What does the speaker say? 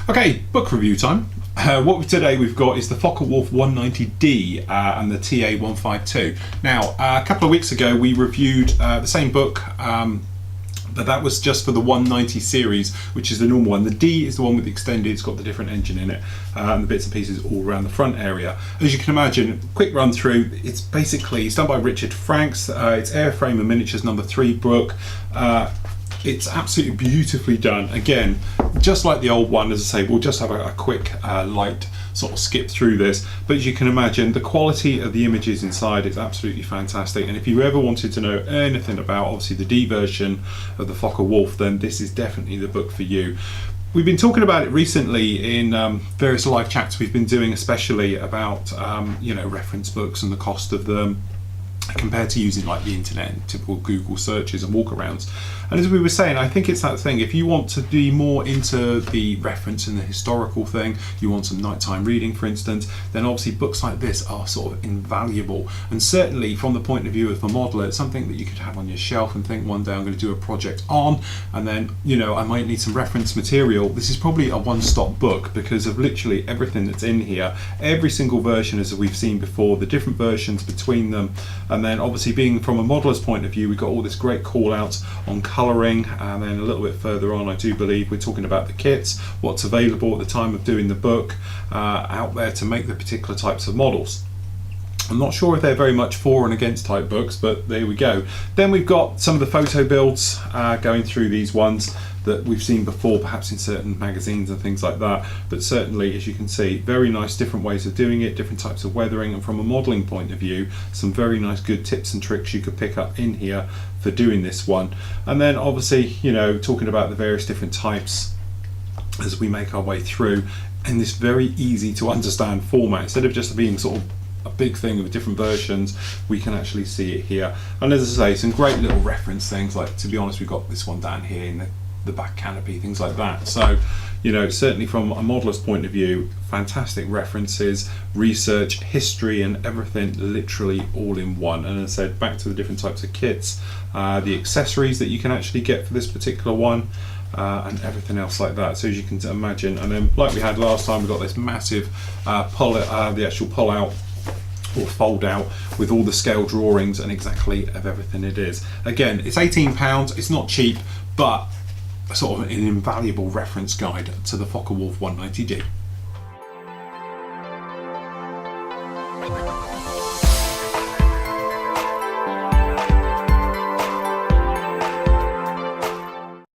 Okay, book review time. Today we've got is the Focke-Wulf 190D and the TA152. Now, a couple of weeks ago we reviewed the same book, but that was just for the 190 series, which is the normal one. The D is the one with the extended, it's got the different engine in it, and the bits and pieces all around the front area. As you can imagine, quick run through, it's done by Richard Franks, it's Airframe and Miniatures number 3 book. It's absolutely beautifully done. Again, just like the old one, as I say, we'll just have a quick light sort of skip through this. But as you can imagine, the quality of the images inside is absolutely fantastic. And if you ever wanted to know anything about, obviously, the D version of the Focke-Wulf, then this is definitely the book for you. We've been talking about it recently in various live chats we've been doing, especially about reference books and the cost of them, compared to using like the internet and typical Google searches and walkarounds. And as we were saying, I think it's that thing, if you want to be more into the reference and the historical thing, you want some nighttime reading for instance, then obviously books like this are sort of invaluable. And certainly from the point of view of the modeler, it's something that you could have on your shelf and think one day I'm going to do a project on, and then I might need some reference material. This is probably a one-stop book because of literally everything that's in here, every single version as we've seen before, the different versions between them. And then obviously being from a modeler's point of view, we've got all this great call outs on colouring, and then a little bit further on I do believe we're talking about the kits, what's available at the time of doing the book out there to make the particular types of models. I'm not sure if they're very much for and against type books, but there we go. Then we've got some of the photo builds going through these ones that we've seen before, perhaps in certain magazines and things like that, but certainly, as you can see, very nice different ways of doing it, different types of weathering, and from a modelling point of view, some very nice good tips and tricks you could pick up in here for doing this one. And then obviously, talking about the various different types as we make our way through in this very easy to understand format, instead of just being sort of a big thing with different versions, we can actually see it here. And as I say, some great little reference things, like, to be honest, we've got this one down here in the back canopy, things like that. So certainly from a modeler's point of view, fantastic references, research, history, and everything literally all in one. And as I said, back to the different types of kits, the accessories that you can actually get for this particular one, and everything else like that. So as you can imagine, and then like we had last time, we've got this massive the actual pull out or fold out with all the scale drawings and exactly of everything it is. Again, it's £18, it's not cheap, but sort of an invaluable reference guide to the Focke-Wulf 190D.